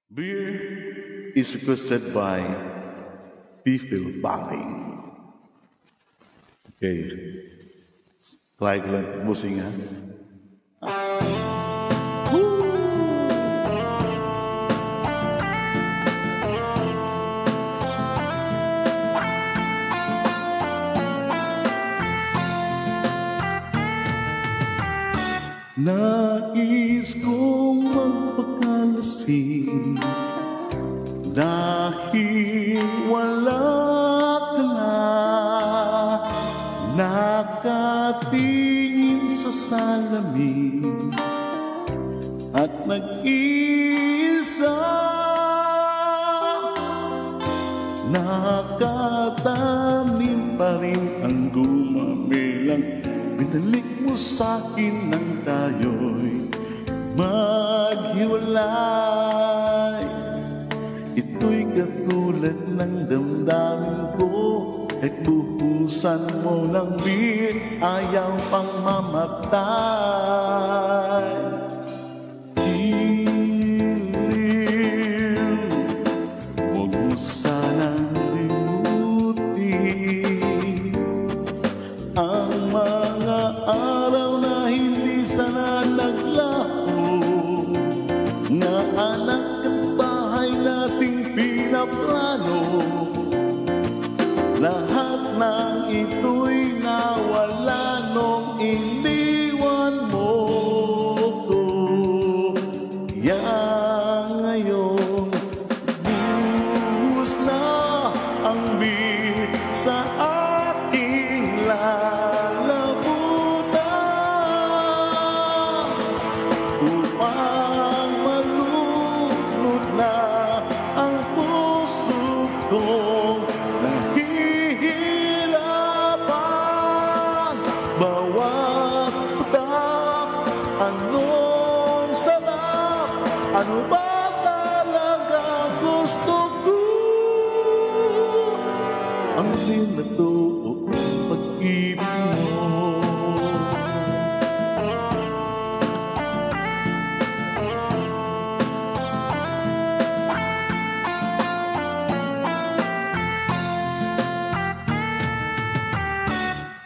Beer is requested by People Baling. Okay. Try ko lang busing ha. Nais kong magpakalasing dahil wala ka na. Nakatingin sa salamin at nag-iisa. Nakatanim pa rin ang gumabilang. Binalik mo sa'kin nang tayo'y maghiwalay. Ito'y katulad ng damdamin ko, kahit buhusan mo ng beer, ayaw pang mamatay. Dilim, huwag mo sanang limutin ang mga araw na hindi sana naglaho, nga anak at bahay nating pinaplano. Lahat ng ito'y nawala nung iniwan mo ko. Kaya ngayon, buhos na ang beer sa aking lalamunan upang malunod na ang puso kong nahihirapan. Bawat utak, anong sarap, ano ba talaga gusto ko? Ang binato o pag-ibig mo.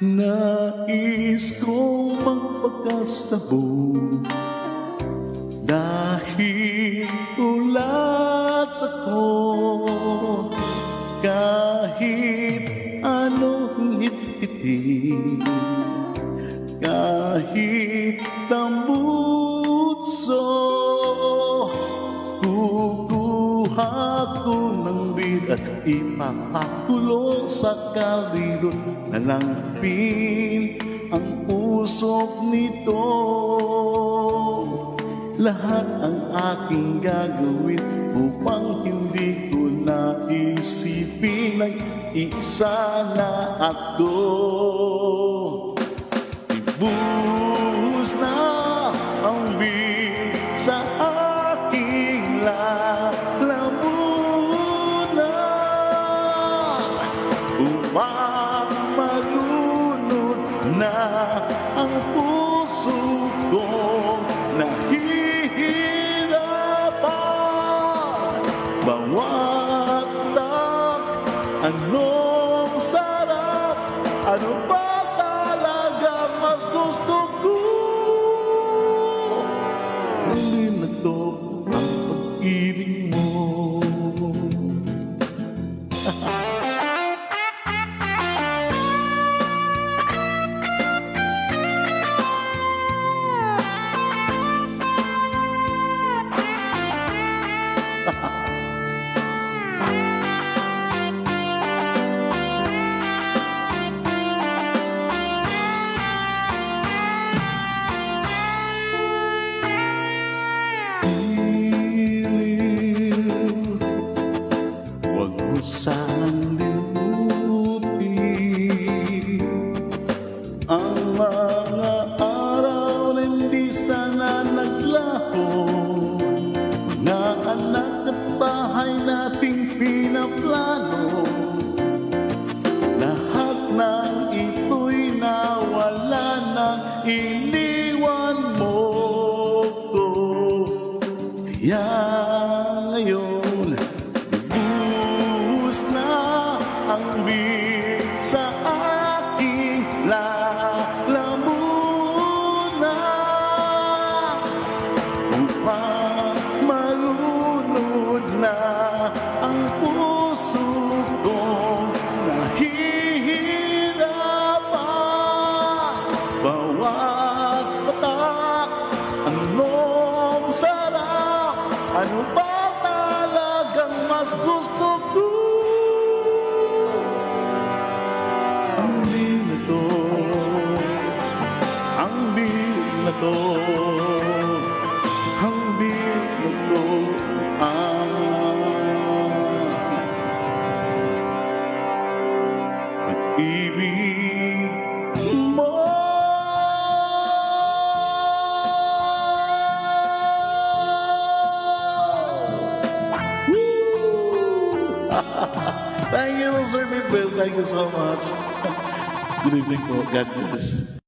Nais kong magpakasabog dahil ulat ako. Kahit anong hit-hitin, kahit tambutso, kukuha ko ng beer at ipapakulo sa kalirot na langpin ang usok nito. Lahat ang aking gagawin upang hindi ko naisipin nag-iisa na ako. Ibuhos na ang beer sa aking lalamunan upang malunod na ang puso kong nahihirapan. Bawat tak, anong sarap, ano ba talaga mas gusto ko? Hindi na to ang pag-ibig mo. Huwag mo sanang limutin ang mga araw na hindi sana naglaho, mga anak at bahay nating pinaplano. Lahat ng ito'y nawala nang iniwan mo ko. Kaya ngayon, lubos na ang biig sa aking lalamunan. Upang malunod na ang puso kong nahihirapan. Bawat patak, anong sarap, ano ba talagang mas gusto ko? Ang biig na to, ang biig na to, ang biig na to, ang pag-ibig mo. Thank you, Sir Big Bill. Thank you so much. Good evening po. God bless.